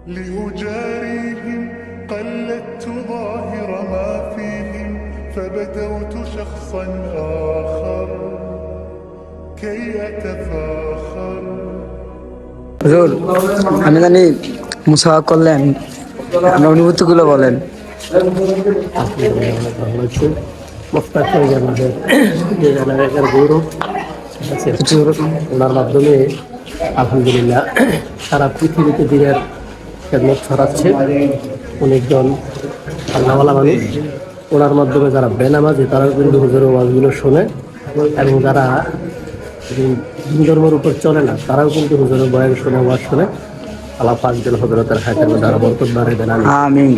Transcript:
لأجاريهم قلدت ظاهر ما فيهم فبدوت شخصا آخر كي أتفاخر হুজুর, আমি জানি মুসাফা করলেন, আপনার অনুভূতিগুলো বলেন। অনেক ভালো লাগছে। মোস্তাক হয়ে গেল আমাদের যে এলাকার গৌরব, ঠিক আছে? ওনার মাধ্যমে আলহামদুলিল্লাহ সারা পৃথিবীতে দিনের খেদমত ছড়াচ্ছে। উনি একজন আল্লাহওয়ালা মানুষ। ওনার মাধ্যমে যারা বেনামাজি তারাও কিন্তু হুজুরের ওয়াজগুলো শোনে, এবং যারা হিন্দু ধর্মের উপর চলে না তারাও কিন্তু হুজুরের বয়ান শোনে, ওয়াজ শোনে। আল্লাহ পাক যেন হযরতের হায়াতের মধ্যে আরো বরকত বাড়ায় দেন। আমিন।